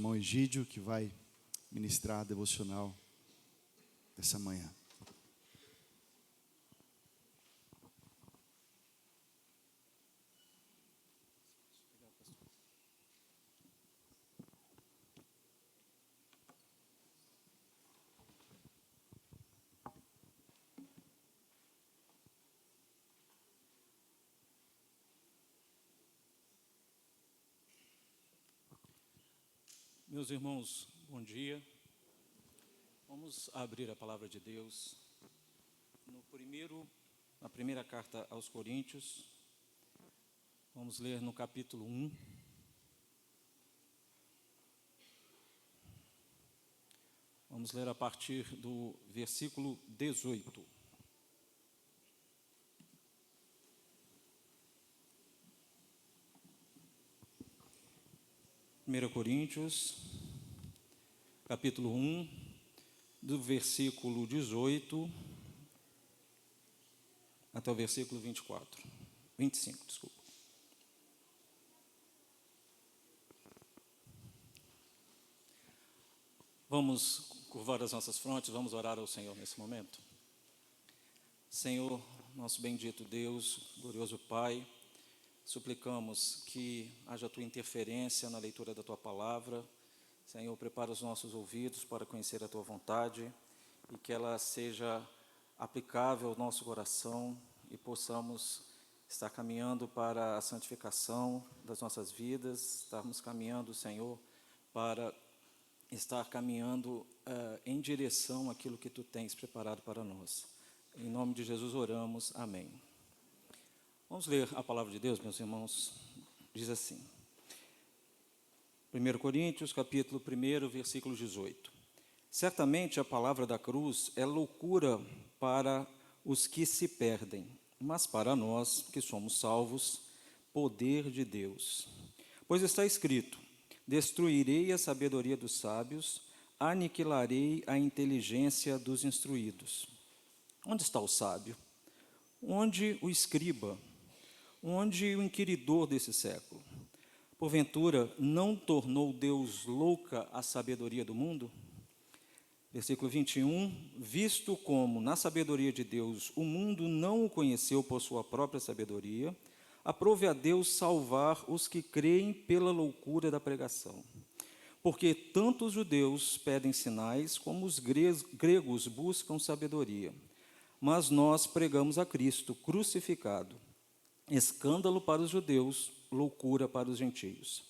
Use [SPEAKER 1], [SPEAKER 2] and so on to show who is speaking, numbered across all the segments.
[SPEAKER 1] irmão Egídio, que vai ministrar a devocional dessa manhã.
[SPEAKER 2] Meus irmãos, bom dia. Vamos abrir a palavra de Deus na primeira carta aos Coríntios. Vamos ler no capítulo 1. Vamos ler a partir do versículo 18. 1 Coríntios, capítulo 1, do versículo 18 até o versículo 25, desculpa. Vamos curvar as nossas frontes, vamos orar ao Senhor nesse momento. Senhor, nosso bendito Deus, glorioso Pai, suplicamos que haja a Tua interferência na leitura da Tua palavra. Senhor, prepara os nossos ouvidos para conhecer a Tua vontade e que ela seja aplicável ao nosso coração e possamos estar caminhando para a santificação das nossas vidas, estarmos caminhando, Senhor, para estar caminhando em direção àquilo que Tu tens preparado para nós. Em nome de Jesus oramos, amém. Vamos ler a palavra de Deus, meus irmãos. Diz assim, 1 Coríntios, capítulo 1, versículo 18. Certamente a palavra da cruz é loucura para os que se perdem, mas para nós que somos salvos, poder de Deus. Pois está escrito, destruirei a sabedoria dos sábios, aniquilarei a inteligência dos instruídos. Onde está o sábio? Onde o escriba? Onde o inquiridor desse século? Porventura, não tornou Deus louca a sabedoria do mundo? Versículo 21, visto como, na sabedoria de Deus, o mundo não o conheceu por sua própria sabedoria, aprove a Deus salvar os que creem pela loucura da pregação. Porque tanto os judeus pedem sinais, como os gregos buscam sabedoria. Mas nós pregamos a Cristo crucificado, escândalo para os judeus, loucura para os gentios.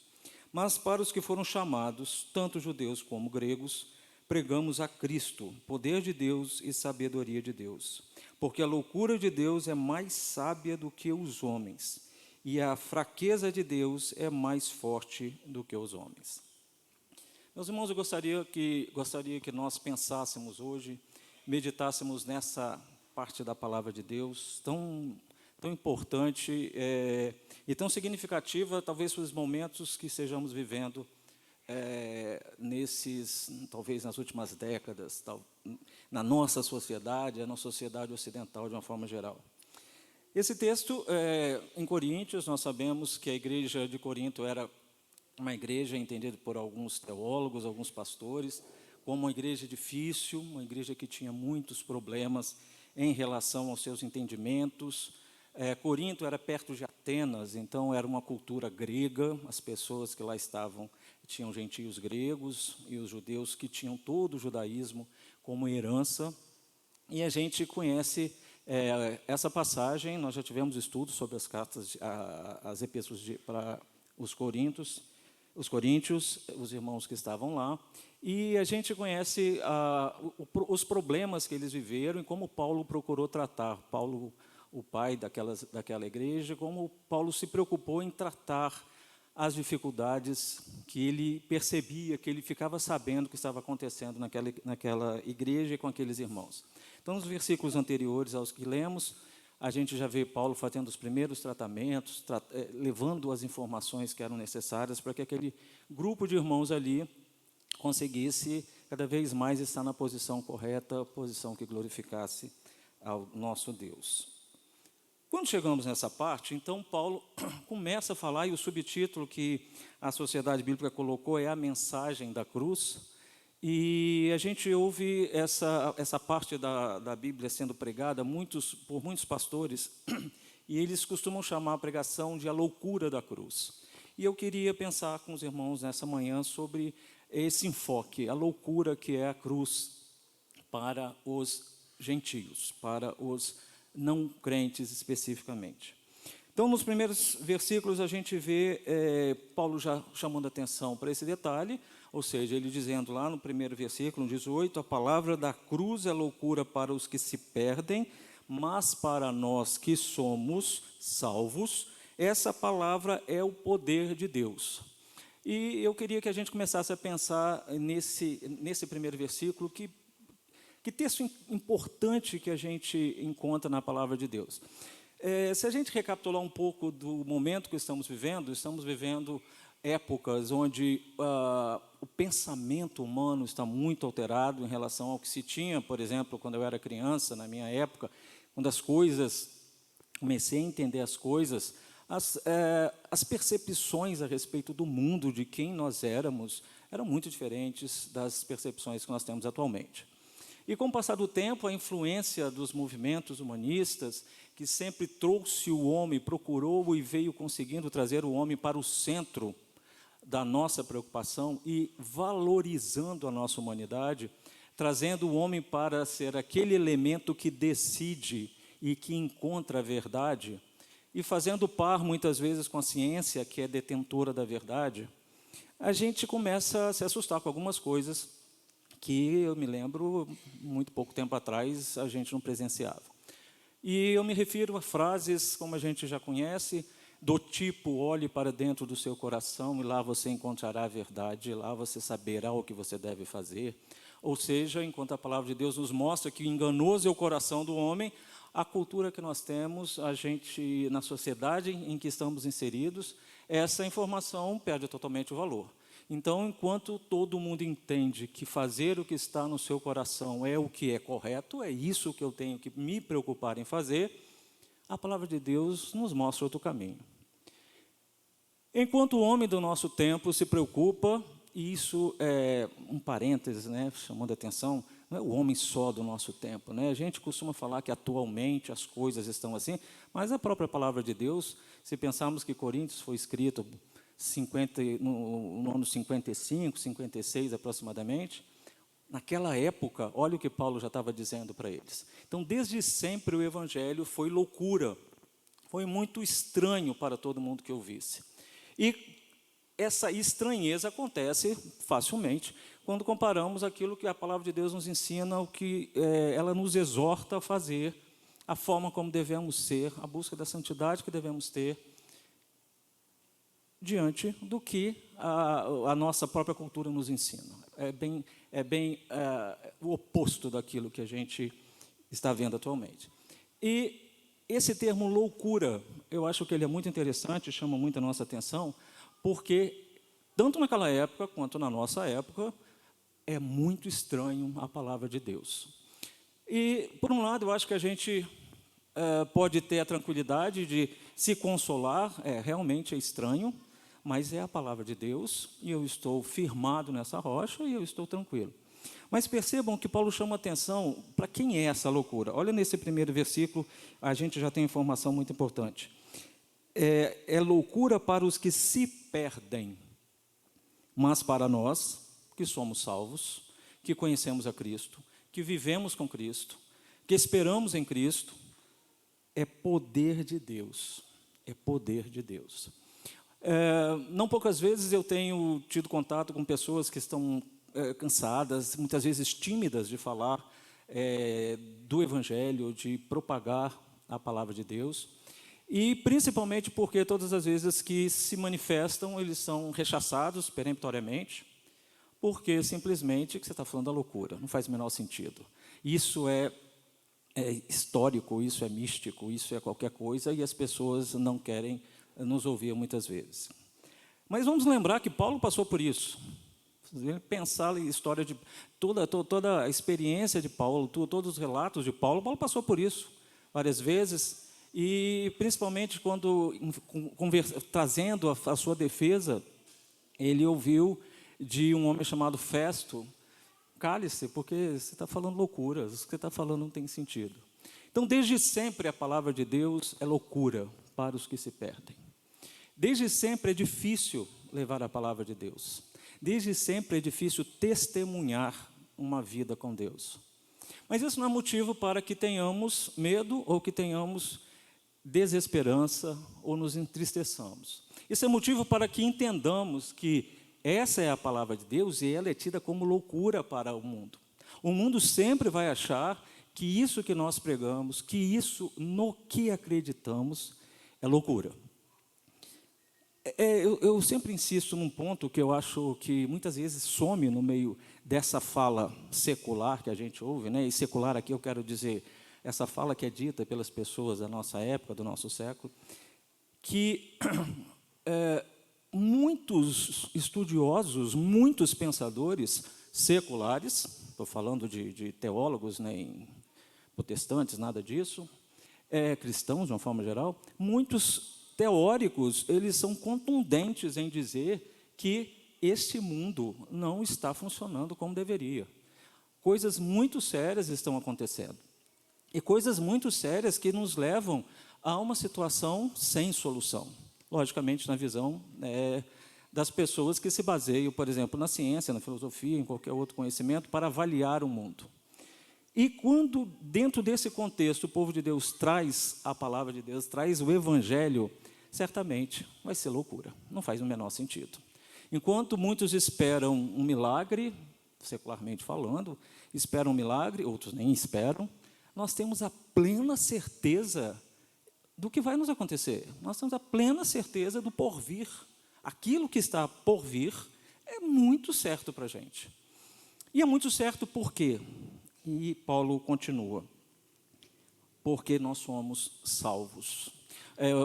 [SPEAKER 2] Mas para os que foram chamados, tanto judeus como gregos, pregamos a Cristo, poder de Deus e sabedoria de Deus. Porque a loucura de Deus é mais sábia do que os homens, e a fraqueza de Deus é mais forte do que os homens. Meus irmãos, eu gostaria que nós pensássemos hoje, meditássemos nessa parte da palavra de Deus, tão importante e tão significativa, talvez, para os momentos que estejamos vivendo talvez nas últimas décadas, na nossa sociedade, na sociedade ocidental de uma forma geral. Esse texto, em Coríntios, nós sabemos que a igreja de Corinto era uma igreja entendida por alguns teólogos, alguns pastores, como uma igreja difícil, uma igreja que tinha muitos problemas em relação aos seus entendimentos. Corinto era perto de Atenas, então era uma cultura grega, as pessoas que lá estavam tinham gentios gregos e os judeus que tinham todo o judaísmo como herança. E a gente conhece essa passagem, nós já tivemos estudos sobre as cartas, as epístolas para os coríntios, os irmãos que estavam lá, e a gente conhece os problemas que eles viveram e como Paulo procurou tratar. Paulo, o pai daquela igreja, como Paulo se preocupou em tratar as dificuldades que ele percebia, que ele ficava sabendo que estava acontecendo naquela igreja e com aqueles irmãos. Então, nos versículos anteriores aos que lemos, a gente já vê Paulo fazendo os primeiros tratamentos, levando as informações que eram necessárias para que aquele grupo de irmãos ali conseguisse cada vez mais estar na posição correta, a posição que glorificasse ao nosso Deus. Quando chegamos nessa parte, então Paulo começa a falar, e o subtítulo que a Sociedade Bíblica colocou é a mensagem da cruz, e a gente ouve essa parte da Bíblia sendo pregada por muitos pastores, e eles costumam chamar a pregação de a loucura da cruz. E eu queria pensar com os irmãos nessa manhã sobre esse enfoque, a loucura que é a cruz para os gentios, para os não crentes especificamente. Então, nos primeiros versículos, a gente vê Paulo já chamando atenção para esse detalhe, ou seja, ele dizendo lá no primeiro versículo, 18, a palavra da cruz é loucura para os que se perdem, mas para nós que somos salvos, essa palavra é o poder de Deus. E eu queria que a gente começasse a pensar nesse primeiro versículo, que texto importante que a gente encontra na palavra de Deus. Se a gente recapitular um pouco do momento que estamos vivendo épocas onde o pensamento humano está muito alterado em relação ao que se tinha, por exemplo, quando eu era criança, na minha época, quando comecei a entender as coisas, as percepções a respeito do mundo, de quem nós éramos, eram muito diferentes das percepções que nós temos atualmente. E com o passar do tempo, a influência dos movimentos humanistas, que sempre trouxe o homem, procurou e veio conseguindo trazer o homem para o centro da nossa preocupação e valorizando a nossa humanidade, trazendo o homem para ser aquele elemento que decide e que encontra a verdade, e fazendo par, muitas vezes, com a ciência, que é detentora da verdade, a gente começa a se assustar com algumas coisas que eu me lembro, muito pouco tempo atrás, a gente não presenciava. E eu me refiro a frases, como a gente já conhece, do tipo, olhe para dentro do seu coração e lá você encontrará a verdade, lá você saberá o que você deve fazer. Ou seja, enquanto a palavra de Deus nos mostra que enganoso é o coração do homem, a cultura que nós temos, a gente, na sociedade em que estamos inseridos, essa informação perde totalmente o valor. Então, enquanto todo mundo entende que fazer o que está no seu coração é o que é correto, é isso que eu tenho que me preocupar em fazer, a palavra de Deus nos mostra outro caminho. Enquanto o homem do nosso tempo se preocupa, e isso é um parênteses, né, chamando a atenção, não é o homem só do nosso tempo, né? A gente costuma falar que atualmente as coisas estão assim, mas a própria palavra de Deus, se pensarmos que Coríntios foi escrito no ano 55, 56 aproximadamente, naquela época, olha o que Paulo já estava dizendo para eles. Então, desde sempre o evangelho foi loucura, foi muito estranho para todo mundo que ouvisse. E essa estranheza acontece facilmente quando comparamos aquilo que a palavra de Deus nos ensina, o que ela nos exorta a fazer, a forma como devemos ser, a busca da santidade que devemos ter, diante do que a nossa própria cultura nos ensina. É bem o oposto daquilo que a gente está vendo atualmente. E esse termo loucura, eu acho que ele é muito interessante, chama muito a nossa atenção, porque tanto naquela época quanto na nossa época, é muito estranho a palavra de Deus. E, por um lado, eu acho que a gente pode ter a tranquilidade de se consolar, realmente é estranho, mas é a palavra de Deus, e eu estou firmado nessa rocha, e eu estou tranquilo. Mas percebam que Paulo chama atenção para quem é essa loucura. Olha nesse primeiro versículo, a gente já tem informação muito importante. É loucura para os que se perdem, mas para nós, que somos salvos, que conhecemos a Cristo, que vivemos com Cristo, que esperamos em Cristo, é poder de Deus. É poder de Deus. Não poucas vezes eu tenho tido contato com pessoas que estão cansadas, muitas vezes tímidas de falar do Evangelho, de propagar a palavra de Deus, e principalmente porque todas as vezes que se manifestam, eles são rechaçados peremptoriamente, porque simplesmente que você está falando da loucura, não faz o menor sentido. Isso é histórico, isso é místico, isso é qualquer coisa, e as pessoas não querem nos ouvir muitas vezes. Mas vamos lembrar que Paulo passou por isso. Pensar a história de toda a experiência de Paulo, todos os relatos de Paulo, Paulo passou por isso várias vezes, E, principalmente, quando, trazendo a sua defesa, ele ouviu de um homem chamado Festo: cale-se, porque você está falando loucuras, o que você está falando não tem sentido. Então, desde sempre, a palavra de Deus é loucura para os que se perdem. Desde sempre é difícil levar a palavra de Deus. Desde sempre é difícil testemunhar uma vida com Deus. Mas isso não é motivo para que tenhamos medo ou que tenhamos desesperança ou nos entristeçamos. Isso é motivo para que entendamos que essa é a palavra de Deus e ela é tida como loucura para o mundo. O mundo sempre vai achar que isso que nós pregamos, que isso no que acreditamos, é loucura. Eu sempre insisto num ponto que eu acho que muitas vezes some no meio dessa fala secular que a gente ouve, né? E secular aqui eu quero dizer essa fala que é dita pelas pessoas da nossa época, do nosso século, que muitos estudiosos, muitos pensadores seculares, estou falando de teólogos, nem protestantes, nada disso, cristãos de uma forma geral, muitos teóricos, eles são contundentes em dizer que este mundo não está funcionando como deveria. Coisas muito sérias estão acontecendo. E coisas muito sérias que nos levam a uma situação sem solução. Logicamente, na visão das pessoas que se baseiam, por exemplo, na ciência, na filosofia, em qualquer outro conhecimento, para avaliar o mundo. E quando, dentro desse contexto, o povo de Deus traz a palavra de Deus, traz o Evangelho, certamente vai ser loucura. Não faz o menor sentido. Enquanto muitos esperam um milagre, secularmente falando, esperam um milagre, outros nem esperam, nós temos a plena certeza do que vai nos acontecer. Nós temos a plena certeza do porvir. Aquilo que está por vir é muito certo para a gente. E é muito certo por quê? E Paulo continua. Porque nós somos salvos.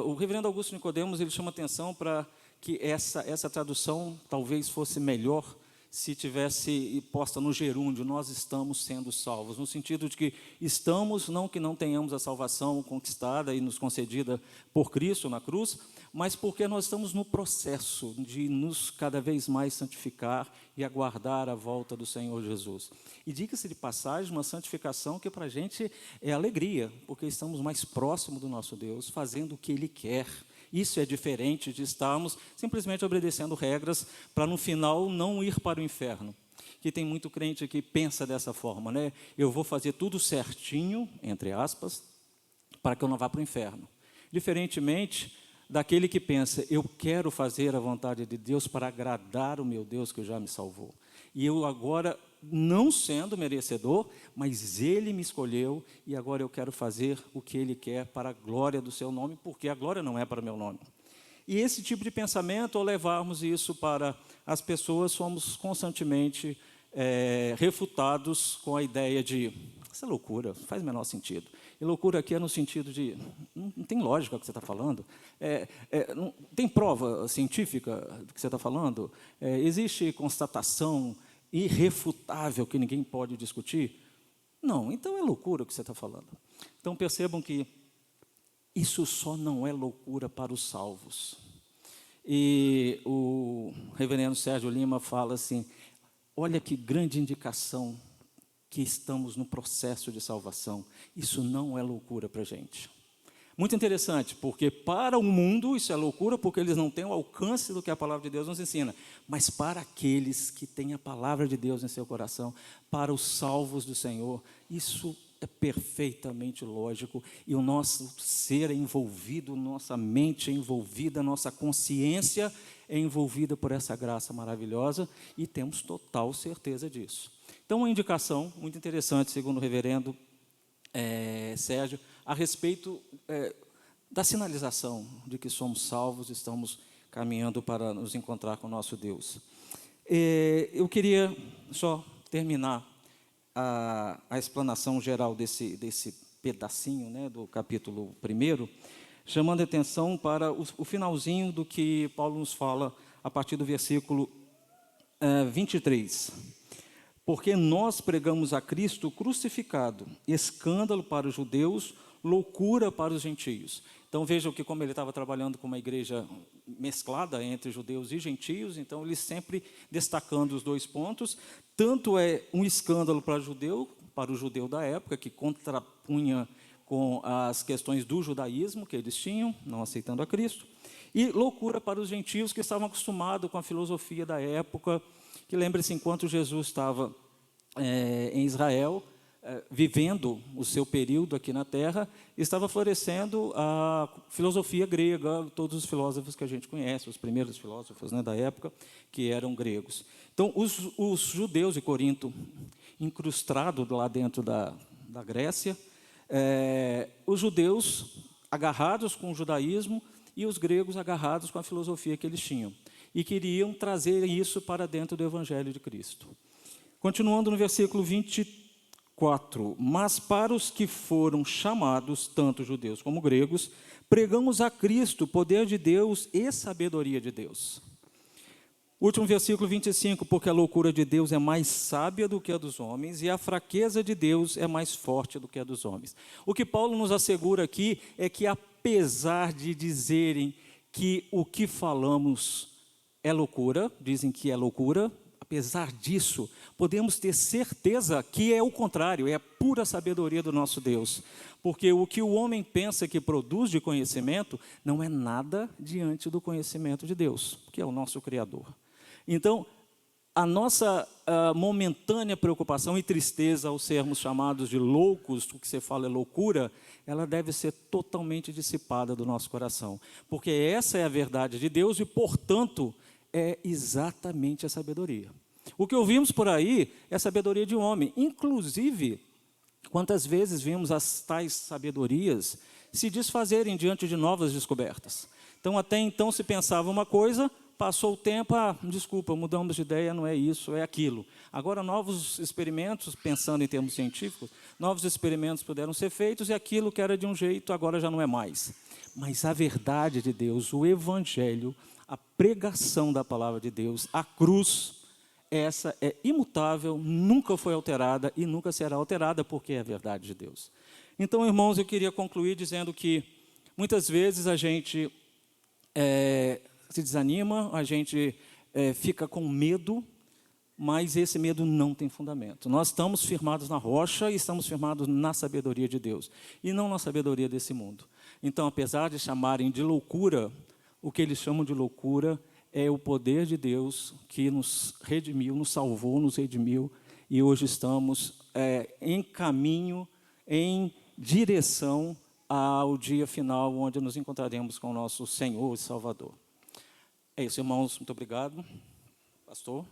[SPEAKER 2] O reverendo Augusto Nicodemos, ele chama atenção para que essa tradução talvez fosse melhor se tivesse posta no gerúndio: nós estamos sendo salvos, no sentido de que estamos, não que não tenhamos a salvação conquistada e nos concedida por Cristo na cruz, mas porque nós estamos no processo de nos cada vez mais santificar e aguardar a volta do Senhor Jesus. E diga-se de passagem, uma santificação que para a gente é alegria, porque estamos mais próximos do nosso Deus, fazendo o que Ele quer. Isso é diferente de estarmos simplesmente obedecendo regras para no final não ir para o inferno. Que tem muito crente que pensa dessa forma, né? Eu vou fazer tudo certinho, entre aspas, para que eu não vá para o inferno. Diferentemente daquele que pensa: eu quero fazer a vontade de Deus para agradar o meu Deus que já me salvou. E eu agora, não sendo merecedor, mas Ele me escolheu e agora eu quero fazer o que Ele quer para a glória do seu nome, porque a glória não é para o meu nome. E esse tipo de pensamento, ao levarmos isso para as pessoas, somos constantemente refutados com a ideia de: essa é loucura, não faz o menor sentido. E loucura aqui é no sentido de: não tem lógica o que você está falando, não tem prova científica do que você está falando, existe constatação irrefutável que ninguém pode discutir? Não, então é loucura o que você está falando. Então percebam que isso só não é loucura para os salvos. E o reverendo Sérgio Lima fala assim: olha que grande indicação que estamos no processo de salvação. Isso não é loucura para a gente. Muito interessante, porque para o mundo isso é loucura, porque eles não têm o alcance do que a palavra de Deus nos ensina. Mas para aqueles que têm a palavra de Deus em seu coração, para os salvos do Senhor, isso é perfeitamente lógico. E o nosso ser é envolvido, nossa mente é envolvida, nossa consciência é envolvida por essa graça maravilhosa e temos total certeza disso. Então, uma indicação muito interessante, segundo o reverendo Sérgio, a respeito da sinalização de que somos salvos, estamos caminhando para nos encontrar com o nosso Deus. Eu queria só terminar a explanação geral desse pedacinho, né, do capítulo 1, chamando a atenção para o finalzinho do que Paulo nos fala a partir do versículo 23. Porque nós pregamos a Cristo crucificado, escândalo para os judeus, loucura para os gentios. Então vejam que como ele estava trabalhando com uma igreja mesclada entre judeus e gentios, então ele sempre destacando os dois pontos. Tanto é um escândalo para o judeu da época, que contrapunha com as questões do judaísmo que eles tinham, não aceitando a Cristo, e loucura para os gentios que estavam acostumados com a filosofia da época, que lembre-se, enquanto Jesus estava em Israel, vivendo o seu período aqui na Terra, estava florescendo a filosofia grega, todos os filósofos que a gente conhece, os primeiros filósofos, né, da época, que eram gregos. Então, os judeus de Corinto, incrustados lá dentro da Grécia, os judeus agarrados com o judaísmo e os gregos agarrados com a filosofia que eles tinham, e queriam trazer isso para dentro do Evangelho de Cristo. Continuando no versículo 24, mas para os que foram chamados, tanto judeus como gregos, pregamos a Cristo, poder de Deus e sabedoria de Deus. Último versículo 25, porque a loucura de Deus é mais sábia do que a dos homens, e a fraqueza de Deus é mais forte do que a dos homens. O que Paulo nos assegura aqui é que, apesar de dizerem que o que falamos é loucura, dizem que é loucura, apesar disso, podemos ter certeza que é o contrário, é a pura sabedoria do nosso Deus. Porque o que o homem pensa que produz de conhecimento não é nada diante do conhecimento de Deus, que é o nosso Criador. Então, a nossa momentânea preocupação e tristeza ao sermos chamados de loucos, o que você fala é loucura, ela deve ser totalmente dissipada do nosso coração. Porque essa é a verdade de Deus e, portanto, é exatamente a sabedoria. O que ouvimos por aí é a sabedoria de um homem. Inclusive, quantas vezes vimos as tais sabedorias se desfazerem diante de novas descobertas. Então, até então se pensava uma coisa, passou o tempo, desculpa, mudamos de ideia, não é isso, é aquilo. Agora, novos experimentos, pensando em termos científicos, novos experimentos puderam ser feitos e aquilo que era de um jeito, agora já não é mais. Mas a verdade de Deus, o Evangelho, a pregação da palavra de Deus, a cruz, essa é imutável, nunca foi alterada e nunca será alterada, porque é a verdade de Deus. Então, irmãos, eu queria concluir dizendo que muitas vezes a gente se desanima, a gente fica com medo, mas esse medo não tem fundamento. Nós estamos firmados na rocha e estamos firmados na sabedoria de Deus, e não na sabedoria desse mundo. Então, apesar de chamarem de loucura, o que eles chamam de loucura é o poder de Deus que nos redimiu, nos salvou, nos redimiu, e hoje estamos em caminho, em direção ao dia final, onde nos encontraremos com o nosso Senhor e Salvador. É isso, irmãos. Muito obrigado. Pastor.